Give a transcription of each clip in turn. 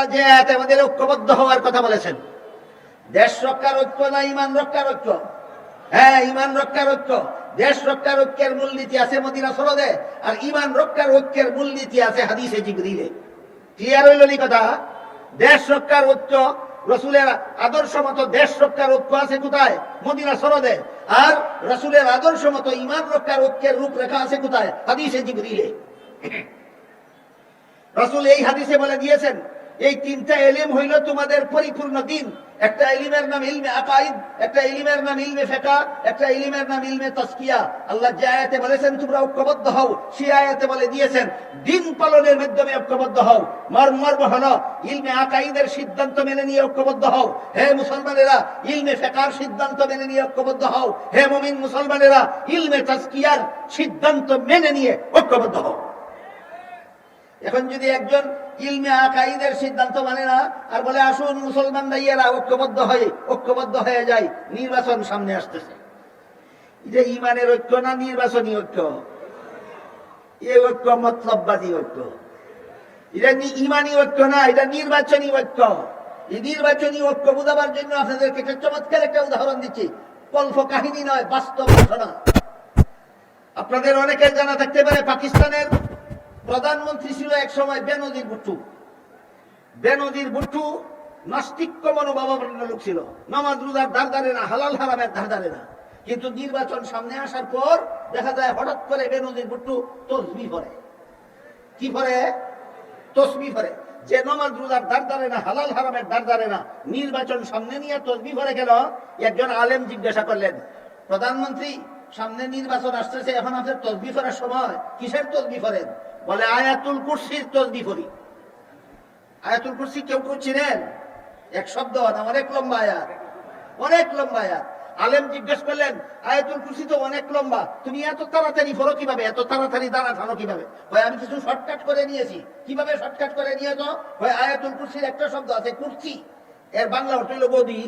আমাদের ঐক্যবদ্ধ হওয়ার কথা বলেছেন। দেশ রক্ষার ঐক্য না ঈমান রক্ষার ঐক্য? হ্যাঁ, ঈমান রক্ষার ঐক্য। দেশ রক্ষার ঐক্যের মূলনীতি আছে মদিনা সনদে, আর ঈমান রক্ষার ঐক্যের মূলনীতি আছে হাদিসে জিবরিলে। ক্লিয়ার হইল নি কথা? দেশ রক্ষার ঐক্য, রসুলের আদর্শ মতো দেশ রক্ষার ঐক্য আছে কোথায়? মদিনা সনদে। আর রসুলের আদর্শ মতো ঈমান রক্ষার ঐক্যের রূপরেখা আছে কোথায়? হাদিসে জিবরিলে। রসুল এই হাদিসে বলে দিয়েছেন, এই তিনটা ইলম হইল তোমাদের পরিপূর্ণ দিন। একটা ইলমের নাম ইলমে আকাইদ, একটা ইলমের নাম ইলমে ফিকহ, একটা ইলমের নাম ইলমে তাসকিয়া। আল্লাহ যে আয়াতে বলেছেন তোমরা ঐক্যবদ্ধ হও, সেই আয়াতে বলে দিয়েছেন দিন পালনের মাধ্যমে ঐক্যবদ্ধ হও। মর্ম হলো ইলমে আকাইদের সিদ্ধান্ত মেনে নিয়ে ঐক্যবদ্ধ হও। হে মুসলমানেরা, ইলমে ফিকহর সিদ্ধান্ত মেনে নিয়ে ঐক্যবদ্ধ হও। হে মুমিন মুসলমানেরা, ইলমে তাসকিয়ার সিদ্ধান্ত মেনে নিয়ে ঐক্যবদ্ধ হও। এখন যদি একজন ইলমে আকাইদের সিদ্ধান্ত মানে না আর বলে আসুন মুসলমান ভাইয়েরা ঐক্যবদ্ধ হয়ে যায়, নির্বাচন সামনে আসতেছে, এটা ইমানের ঐক্য না নির্বাচনী ঐক্য? এই ঐক্য মতলববাদী ঐক্য। এটা ইমানি ঐক্য না, এটা নির্বাচনী ঐক্য। এই নির্বাচনী ঐক্য বোঝাবার জন্য আপনাদেরকে একটা চমৎকার একটা উদাহরণ দিচ্ছি, কল্প কাহিনী নয়, বাস্তব ঘটনা। আপনাদের অনেকের জানা থাকতে পারে পাকিস্তানের প্রধানমন্ত্রী ছিল এক সময় বেনজির ভুট্টো। বেনজির ভুট্টো নাস্তিক্য মনোভাবাপন্ন লোক ছিল, নামাজ রোজার ধার ধারে না, হালাল হারামের ধার ধারে না। কিন্তু নির্বাচন সামনে আসার পর দেখা যায় হঠাৎ করে বেনজির ভুট্টো তসবিহ পড়ে। কি পড়ে? তসবিহ পড়ে। যে নামাজ রোজার ধার ধারে না, হালাল হারামের ধার ধারে না, নির্বাচন সামনে নিয়ে তসবিহ পড়ে গেল। একজন আলেম জিজ্ঞাসা করলেন, প্রধানমন্ত্রী সামনে নির্বাচন আসতেছে, এখন আপনার তসবিহ পড়ার সময়, কিসের তসবিহ পড়েন? বলে আয়াতুল কুরসির তসবিহ পড়ি। আয়াতুল কুরসি কেউ চিনেন? এক শব্দ না, অনেক লম্বা আয়াত, অনেক লম্বা আয়াত। আলেম জিজ্ঞেস করলেন, আয়াতুল কুরসি তো অনেক লম্বা, তুমি এত তাড়াতাড়ি পড়ো কিভাবে, এত তাড়াতাড়ি দাঁড়া টানো কিভাবে? হয় আমি কিছু শর্টকাট করে নিয়েছি। কিভাবে শর্টকাট করে নিয়েছো? হয় আয়াতুল কুরসির একটা শব্দ আছে কুরসি, এর বাংলা অর্থ হলো গদি।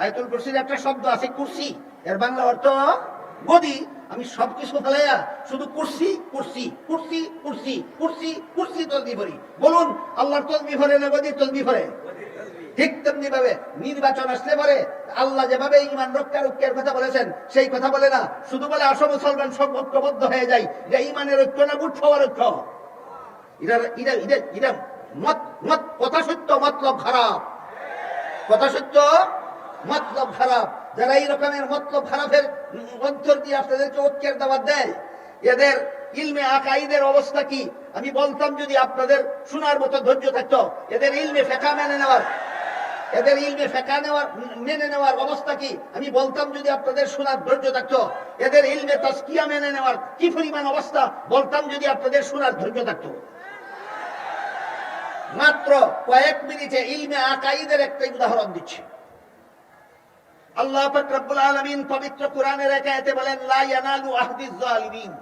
আয়াতুল কুরসির একটা শব্দ আছে কুরসি, এর বাংলা অর্থ গদি। আমি সবকিছু ফেলাইয়া শুধু কুরসি কুরসি কুরসি কুরসি কুরসি কুরসি তসবিহ পড়ি। বলুন আল্লাহর তসবিহ পড়ে না গদির তসবিহ পড়ে? ঠিক তেমনি ভাবে নির্বাচন আসলে পরে আল্লাহ যেভাবে ঈমান রক্ষার ঐক্যের কথা বলেছেন সেই কথা বলে না, শুধু বলে আসো মুসলমান সব ঐক্যবদ্ধ হয়ে যায়। এটা ঈমানের ঐক্য না গুট হওয়ার ঐক্য? এটা কথা সত্য, মতলব খারাপ। কথা সত্য, মতলব খারাপ। যারা এই রকমের মতলব খারাপের অন্তর দিয়ে আপনাদেরকে ঐক্যের দাওয়াত দেয়, এদের ইলমে আকাইদের অবস্থা কি আমি বলতাম যদি আপনাদের শোনার মতো ধৈর্য থাকতো। এদের ইলমে ফিকহ মেনে নেওয়ার, এদের ইলমে ফিকহ মেনে নেওয়ার অবস্থা কি আমি বলতাম যদি আপনাদের শোনার ধৈর্য থাকতো। এদের ইলমে তাসকিয়া মেনে নেওয়ার কি পরিমাণ অবস্থা বলতাম যদি আপনাদের শোনার ধৈর্য থাকতো। মাত্র কয়েক মিনিটে ইলমে আকাইদের একটা উদাহরণ দিচ্ছি। আল্লাহ পাক রব্বুল আলামিন পবিত্র কোরআনের এক আয়াতে বলেন, লা ইয়ানালু আহদিজ জালিমিন।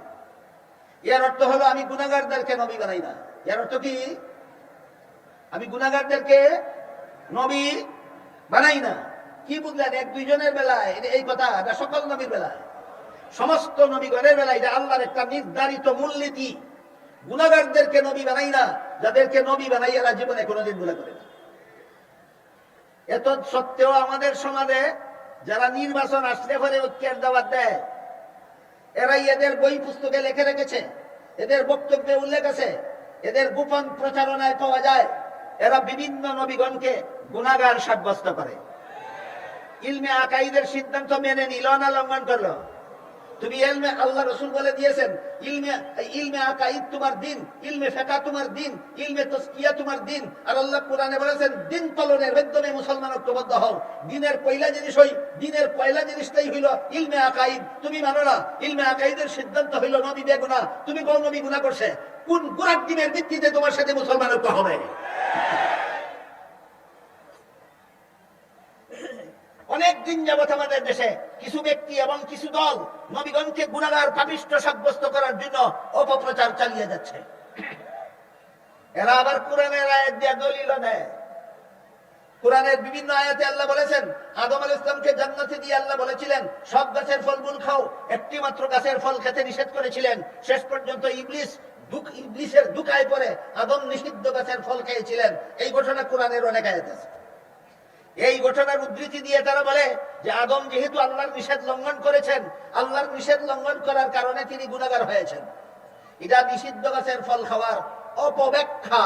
এর অর্থ হলো আমি গুনাহগারদেরকে নবী বানাই না। এর অর্থ কি? আমি গুনাহগারদেরকে নবী বানাই না। কি বুঝলেন? এক দুইজনের বেলায় এই কথা না, সকল নবীর বেলায়, সমস্ত নবীগণের বেলায় এটা আল্লাহর একটা নির্ধারিত মূলনীতি। গুনাহগারদেরকে নবী বানাই না, যাদেরকে নবী বানাই এরা জীবনে কোনোদিন গুনাহ করে না। এত সত্ত্বেও আমাদের সমাজে যারা নির্বাচন আসলে পরে ঐক্যের দাওয়াত দেয়, এরাই এদের বই পুস্তকে লিখে রেখেছে, এদের বক্তব্যে উল্লেখ আছে, এদের গোপন প্রচারণায় পাওয়া যায়, এরা বিভিন্ন নবীগণকে গুনাহগার সাব্যস্ত করে। ইলমে আকাইদের সিদ্ধান্ত মেনে নিল না লঙ্ঘন করলো? তুমি ইলমে, আল্লাহ রাসূল বলে দিয়েছেন ইলমে আকাইদ তোমার দিন, ইলমে ফিকহ তোমার দিন, ইলমে তাসকিয়া তোমার দিন। আর আল্লাহ কোরআনে বলেছেন দিন পালনের মাধ্যমে মুসলমান ঐক্যবদ্ধ হও। দিনের পয়লা জিনিস দিনের পয়লা জিনিসটাই হইল ইলমে আকাইদ। তুমি মানো না, ইলমে আকাইদের সিদ্ধান্ত হইল নবী বেগুনাহ। তুমি কোন নবী গুনাহ করছে? কোন গুনাহ দিনের ভিত্তিতে তোমার সাথে মুসলমান ঐক্য হবে? অনেক দিন যাবত আমাদের দেশে কিছু ব্যক্তি এবং কিছু দল নবীগণকে গুনাহগার পাপিষ্ঠ সাব্যস্ত করার জন্য অপপ্রচার চালিয়ে যাচ্ছে। এরা আবার কোরআনের আয়াত দিয়ে দলিল দেয়। কোরআনের বিভিন্ন আয়াতে আল্লাহ বলেছেন আদম আলাইহিস সালামকে জান্নাতে দিয়ে আল্লাহ বলেছিলেন সব গাছের ফলমূল খাও, একটি মাত্র গাছের ফল খেতে নিষেধ করেছিলেন। শেষ পর্যন্ত ইবলিস ইবলিসের দুকায় পড়ে আদম নিষিদ্ধ গাছের ফল খেয়েছিলেন। এই ঘটনা কোরআনের অনেক আয়াত আছে। এই ঘটনার উদ্ধৃতি দিয়ে তারা বলে যে আদম যেহেতু আল্লাহর নিষেধ লঙ্ঘন করেছেন, আল্লাহর নিষেধ লঙ্ঘন করার কারণে তিনি গুনাহগার হয়েছেন। এটা নিষিদ্ধ গাছের ফল খাওয়ার অপব্যাখ্যা।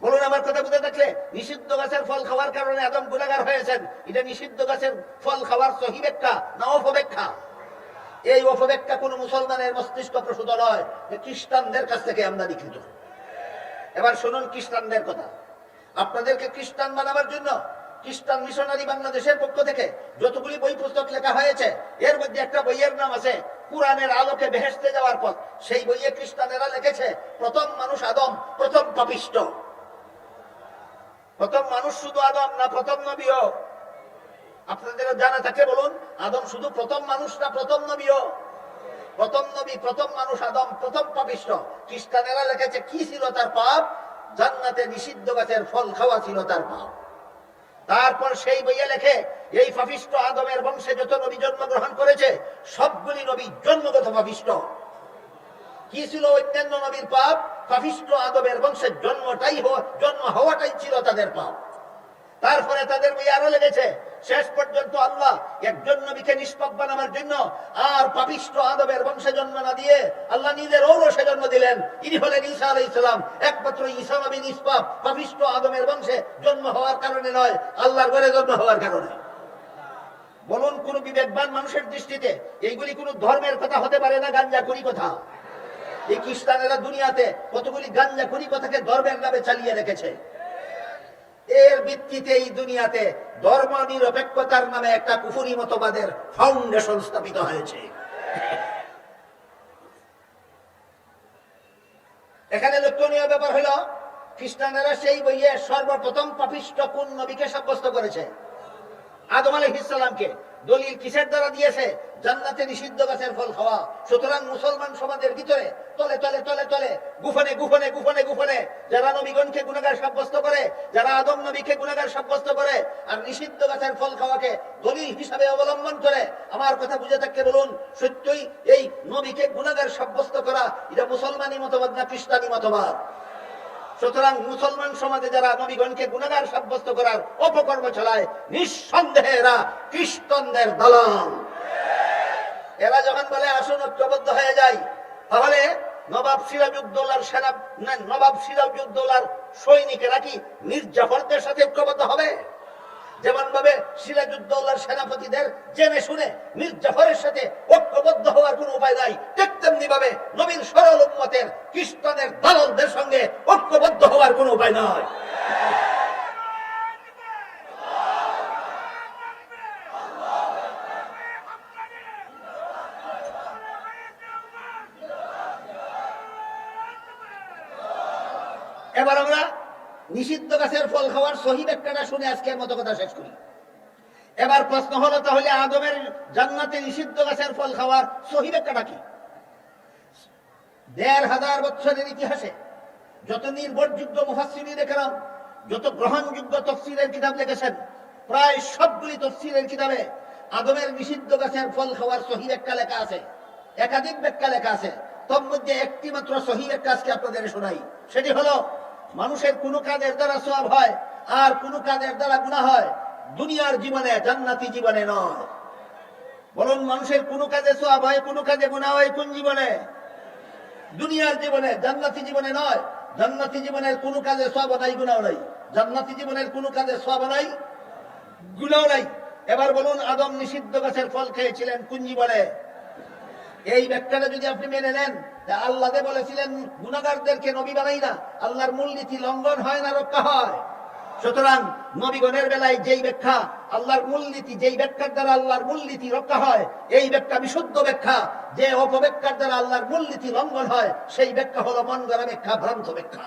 বলুন আমার কথা বুঝে থাকলে, নিষিদ্ধ গাছের ফল খাওয়ার কারণে আদম গুনাহগার হয়েছেন, এটা নিষিদ্ধ গাছের ফল খাওয়ার সহি ব্যাখ্যা না অপব্যাখ্যা? এই অপব্যাখ্যা কোন মুসলমানের মস্তিষ্ক প্রসূত নয়, যে খ্রিস্টানদের কাছ থেকে আমরা লিখিত। এবার শুনুন খ্রিস্টানদের কথা। আপনাদেরকে খ্রিস্টান বানাবার জন্য খ্রিস্টান মিশনারি বাংলাদেশের পক্ষ থেকে যতগুলি বই পুস্তক লেখা হয়েছে, এর মধ্যে একটা বইয়ের নাম আছে কুরআনের আলোকে বেহেশতে যাওয়ার পথ। সেই বইয়ে খ্রিস্টানেরা লিখেছে প্রথম মানুষ আদম, প্রথম পাপিষ্ট। প্রথম মানুষ শুধু আদম না প্রথম নবীও? আপনাদের জানা থাকে বলুন, আদম শুধু প্রথম মানুষ না প্রথম নবীও? প্রথম নবী, প্রথম মানুষ আদম, প্রথম পাপিষ্ট। খ্রিস্টানেরা লিখেছে কি ছিল তার পাপ? জান্নাতে নিষিদ্ধ গাছের ফল খাওয়া ছিল তার পাপ। তারপর সেই বইয়ে লেখে এই পাপিষ্ট আদমের বংশে যত নবী জন্মগ্রহণ করেছে সবগুলি নবী জন্মগত পাপিষ্ট। কি ছিল অন্যান্য নবীর পাপ? পাপিষ্ট আদমের বংশের জন্ম হওয়াটাই ছিল তাদের পাপ। তারপরে তাদের বই আরো লেগেছে শেষ পর্যন্ত আল্লাহ একজন নবীকে নিষ্পাপ বানাবার জন্য আর পাপিষ্ট আদমের বংশে জন্ম না দিয়ে আল্লাহ নিজের ঔরসে জন্ম দিলেন। ইনি হলেন ঈসা আলাইহিস সালাম। একমাত্র ঈসা নবী নিষ্পাপ, পাপিষ্ট আদমের বংশে জন্ম হওয়ার কারণে নয়, আল্লাহর ঘরে জন্ম হওয়ার কারণে। বলুন কোন বিবেকবান মানুষের দৃষ্টিতে এইগুলি কোন ধর্মের কথা হতে পারে না, গাঞ্জাখুরি কথা। এই খ্রিস্টানেরা দুনিয়াতে কতগুলি গাঞ্জাখুরি কথাকে ধর্মের নামে চালিয়ে রেখেছে। এর ভিত্তিতে এই দুনিয়াতে ধর্ম নিরপেক্ষতার নামে একটা কুফরি মতবাদের ফাউন্ডেশন স্থাপিত হয়েছে। এখানে লক্ষণীয় ব্যাপার হলো খ্রিস্টানেরা সেই বইয়ে সর্বপ্রথম পাপিষ্ট কোন নবীকে সাব্যস্ত করেছে? আদম আলাইহিস সালামকে। দলিল কিসের দ্বারা দিয়েছে? জান্নাতে নিষিদ্ধ গাছের ফল খাওয়া। সুতরাং মুসলমান সমাজের ভিতরে তলে তলে তলে তলে গোপনে গোপনে গোপনে গোপনে যারা নবীগণকে গুনাহগার সাব্যস্ত করে, যারা আদম নবীকে গুনাহগার সাব্যস্ত করে আর নিষিদ্ধ গাছের ফল খাওয়াকে দলিল হিসাবে অবলম্বন করে, আমার কথা বুঝে থাকতে বলুন, সত্যই এই নবীকে গুনাহগার সাব্যস্ত করা এটা মুসলমানি মতবাদ না খ্রিস্টানি মতবাদ? সুতরাং মুসলমান সমাজে যারা নবীগণকে গুনাহগার সাব্যস্ত করার অপকর্ম চালায়, নিঃসন্দেহে এরা খ্রিস্টানদের দালাল। এরা যখন বলে আসুন ঐক্যবদ্ধ হয়ে যায়, তাহলে নবাব সিরাজউদ্দৌলার সৈনিকেরা কি মীর জাফরদের সাথে ঐক্যবদ্ধ হবে? যেমন ভাবে সিরাজউদ্দৌলার সেনাপতিদের জেনে শুনে মীর জাফরের সাথে ঐক্যবদ্ধ হওয়ার কোন উপায় নাই, ঠিক তেমনি ভাবে নবীর সরল উম্মতের খ্রিস্টানের দালালদের সঙ্গে ঐক্যবদ্ধ হওয়ার কোন উপায় নাই। এবার আমরা নিষিদ্ধ গাছের ফল খাওয়ার সহি ব্যাখ্যাটা শুনে আজকের মতো কথা শেষ করি। এবার প্রশ্ন হলো, তাহলে আদমের জান্নাতে নিষিদ্ধ গাছের ফল খাওয়ার সহি ব্যাখ্যাটা কি? ১৫০০ বছরের ইতিহাসে যত নির্ভরযোগ্য মুফাসসিরিনে কেরাম, যত গ্রহণযোগ্য তাফসীরের কিতাব লিখেছেন, প্রায় সবগুলি তাফসীরের কিতাবে আদমের নিষিদ্ধ গাছের ফল খাওয়ার সহি ব্যাখ্যা লেখা আছে। একাধিক ব্যাখ্যা লেখা আছে, তোর মধ্যে একটি মাত্র সহি ব্যাখ্যা আজকে আপনাদের শোনাই। সেটি হলো, মানুষের কোন কাজের দ্বারা সওয়াব হয় আর কোন কাজের দ্বারা গুনাহ হয়, দুনিয়ার জীবনে, জান্নাতি জীবনে নয়। বলুন, মানুষের কোন কাজে সওয়াব হয়, কোন কাজে গুনাহ হয় কোন জীবনে? দুনিয়ার জীবনে, জান্নাতি জীবনে নয়। জান্নাতি জীবনের কোন কাজে সওয়াব নাই, গুনাহ নাই। জান্নাতি জীবনের কোন কাজে সওয়াব নাই, গুনাহ নাই। এবার বলুন, আদম নিষিদ্ধ গাছের ফল খেয়েছিলেন কোন জীবনে? এই ব্যাখ্যাটা যদি আপনি মেনে নেন, আল্লাহ বলেছিলেন গুনাহগারদেরকে নবী বানাই না, আল্লাহর মূলনীতি লঙ্ঘন হয় না, রক্ষা হয়। সুতরাং নবীগণের বেলায় যেই ব্যাখ্যা আল্লাহর মূলনীতি, যেই ব্যাখ্যার দ্বারা আল্লাহর মূলনীতি রক্ষা হয়, এই ব্যাখ্যা বিশুদ্ধ ব্যাখ্যা। যে অপব্যাখ্যার দ্বারা আল্লাহর মূলনীতি লঙ্ঘন হয়, সেই ব্যাখ্যা হলো মন গড়া ব্যাখ্যা, ভ্রান্ত ব্যাখ্যা।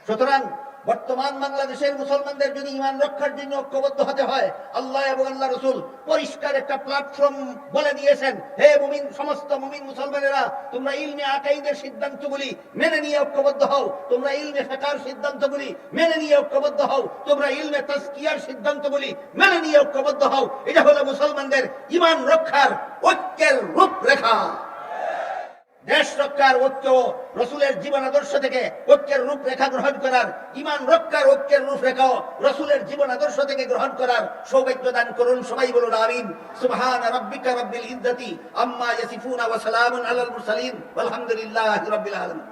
সুতরাং বর্তমান বাংলাদেশের মুসলমানদের যদি ঈমান রক্ষার জন্য ঐক্যবদ্ধ হতে হয়, আল্লাহ এবং আল্লাহ রাসূল পরিষ্কার একটা প্ল্যাটফর্ম বলে দিয়েছেন, হে মুমিন, সমস্ত মুমিন মুসলমানেরা, তোমরা ইলমে আকাইদের সিদ্ধান্তগুলি মেনে নিয়ে ঐক্যবদ্ধ হও, তোমরা ইলমে ফিকহের সিদ্ধান্তগুলি মেনে নিয়ে ঐক্যবদ্ধ হও, তোমরা ইলমে তাজকিয়ার সিদ্ধান্তগুলি মেনে নিয়ে ঐক্যবদ্ধ হও। এটা হলো মুসলমানদের ঈমান রক্ষার ঐক্যের রূপরেখা। দেশ রক্ষার ঐক্য, রসুলের জীবন আদর্শ থেকে ঐক্যের রূপরেখা গ্রহণ করার, ইমান রক্ষার ঐক্যের রূপরেখাও রসুলের জীবন আদর্শ থেকে গ্রহণ করার সৌভাগ্য দান করুন। সবাই বলুন আমিন। সুবহানা রাব্বিকা রাব্বিল ইজ্জাতি আম্মা ইয়াসিফুন ওয়া সালামুন আলাল মুরসালিন ওয়ালহামদুলিল্লাহি রাব্বিল আলামিন।